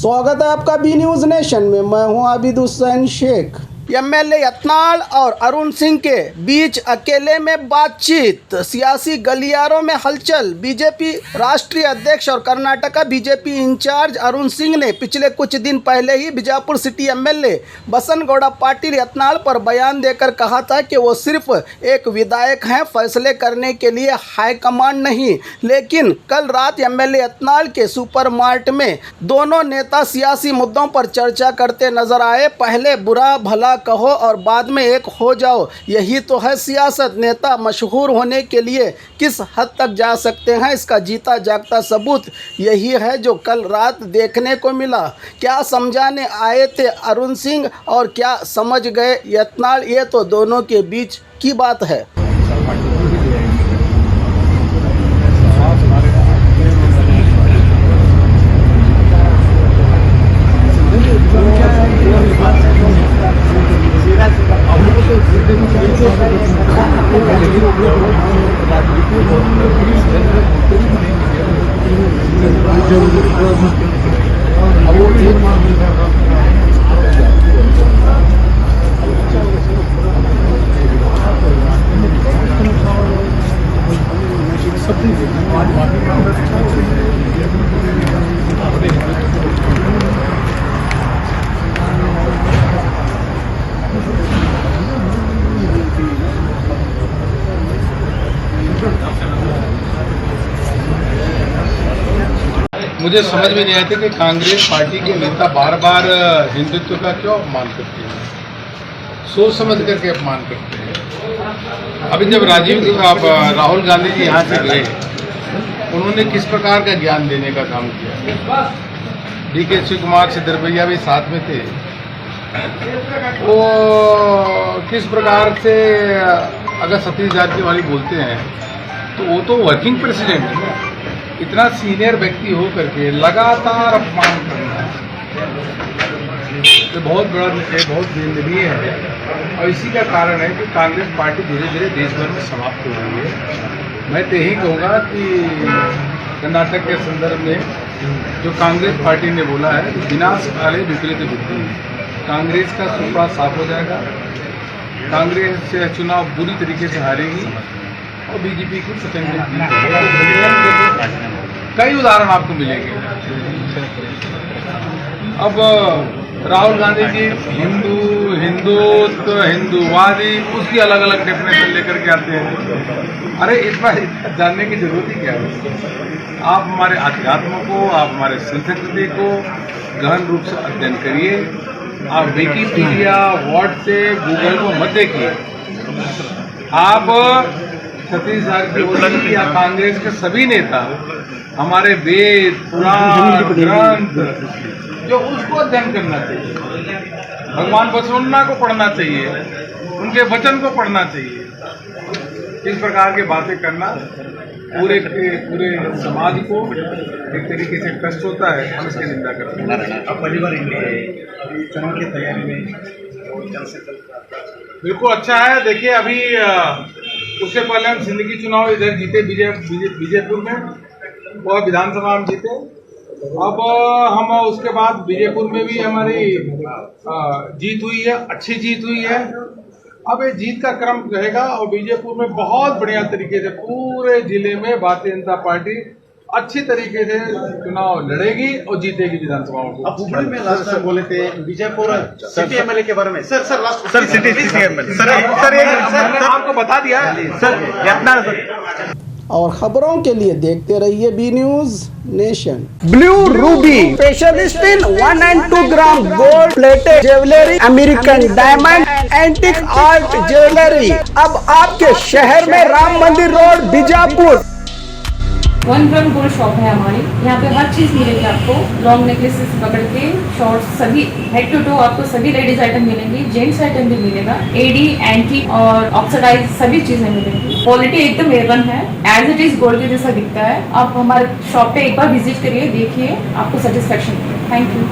स्वागत है आपका बी न्यूज़ नेशन में। मैं हूं आबिद हुसैन शेख। एमएलए यत्नाल और अरुण सिंह के बीच अकेले में बातचीत, सियासी गलियारों में हलचल। बीजेपी राष्ट्रीय अध्यक्ष और कर्नाटका बीजेपी इंचार्ज अरुण सिंह ने पिछले कुछ दिन पहले ही बीजापुर सिटी एमएलए बसनगौड़ा पाटिल यत्नाल पर बयान देकर कहा था कि वो सिर्फ एक विधायक हैं, फैसले करने के लिए हाईकमांड नहीं। लेकिन कल रात एमएलए यत्नाल के सुपर मार्ट में दोनों नेता सियासी मुद्दों पर चर्चा करते नजर आए। पहले बुरा भला कहो और बाद में एक हो जाओ, यही तो है सियासत। नेता मशहूर होने के लिए किस हद तक जा सकते हैं, इसका जीता जागता सबूत यही है जो कल रात देखने को मिला। क्या समझाने आए थे अरुण सिंह और क्या समझ गए यत्नाल, ये तो दोनों के बीच की बात है। मुझे समझ में नहीं आती कि कांग्रेस पार्टी के नेता बार बार हिंदुत्व का क्यों अपमान करते हैं, सोच समझ करके अपमान करते हैं। अभी जब राहुल गांधी जी यहाँ से गए, उन्होंने किस प्रकार का ज्ञान देने का काम किया। डीके शिव कुमार सिद्धरभैया भी साथ में थे। वो किस प्रकार से अगर सतीश जारकीहोली बोलते हैं तो वो तो वर्किंग प्रेसिडेंट है। इतना सीनियर व्यक्ति हो करके लगातार अपमान करना तो बहुत बड़ा विषय, बहुत निंदनीय है। और इसी का कारण है कि कांग्रेस पार्टी धीरे धीरे देश भर में समाप्त हो रही है। मैं तो यही कहूँगा कि कर्नाटक के संदर्भ में जो कांग्रेस पार्टी ने बोला है कि विनाश काले विपरीत बुद्धि, कांग्रेस का सुपड़ा साफ हो जाएगा। कांग्रेस से चुनाव बुरी तरीके से हारेगी और बीजेपी को प्रचंड जीत होगी। कई उदाहरण आपको मिलेंगे। अब राहुल गांधी जी हिंदुत्व, हिंदूवादी, उसकी अलग अलग डेफिनेशन लेकर के आते हैं। अरे इस बार जानने की जरूरत ही क्या है। आप हमारे अध्यात्म को, आप हमारे संस्कृति को गहन रूप से अध्ययन करिए। आप विकिपीडिया, व्हाट्सएप, गूगल को मत देखिए। आप सतीश जारकीहोली या कांग्रेस के सभी नेता हमारे वेद, पुराण, ग्रंथ जो उसको अध्ययन करना चाहिए। भगवान बसवन्ना को पढ़ना चाहिए, उनके वचन को पढ़ना चाहिए। इस प्रकार की बातें करना पूरे समाज को एक तरीके से कष्ट होता है। हम इसकी निंदा करते हैं। अब पहली बार अभी चुनाव की तैयारी में बिल्कुल अच्छा है। देखिए अभी उससे पहले हम सिंदगी चुनाव इधर जीते, बीजेपुर में, और विधानसभा में जीते। अब हम उसके बाद बीजेपुर में भी हमारी जीत हुई है, अच्छी जीत हुई है। अब ये जीत का क्रम रहेगा और बीजेपुर में बहुत बढ़िया तरीके से पूरे जिले में भारतीय जनता पार्टी अच्छी तरीके से चुनाव लड़ेगी और जीतेगी विधानसभाओं को। अब हुबली में लास्ट टाइम बोले थे बीजेपुर सिटी एमएलए के बारे में। सर सिटी एमएलए सर आपको बता दिया सर यत्नाल। और खबरों के लिए देखते रहिए B News Nation. Blue ruby specialist in 1 and 2 gram gold plated jewellery, American diamond, antique art jewellery अब आपके शहर में, Ram Mandir road, Bijapur. 1 gram gold shop है हमारी। यहाँ पे हर चीज मिलेगी आपको, लॉन्ग नेकलेसेस पकड़ के शॉर्ट्स, सभी हेड टू टो आपको सभी लेडीज आइटम मिलेंगी, जेंट्स आइटम भी मिलेगा। एडी, एंटी और ऑक्सीडाइज सभी चीजें मिलेंगी। क्वालिटी एकदम A1 है, एज इट इज गोल्ड के जैसा दिखता है। आप हमारे शॉप पे एक बार विजिट करिए, देखिए, आपको सेटिस्फेक्शन मिलेगा। Thank you.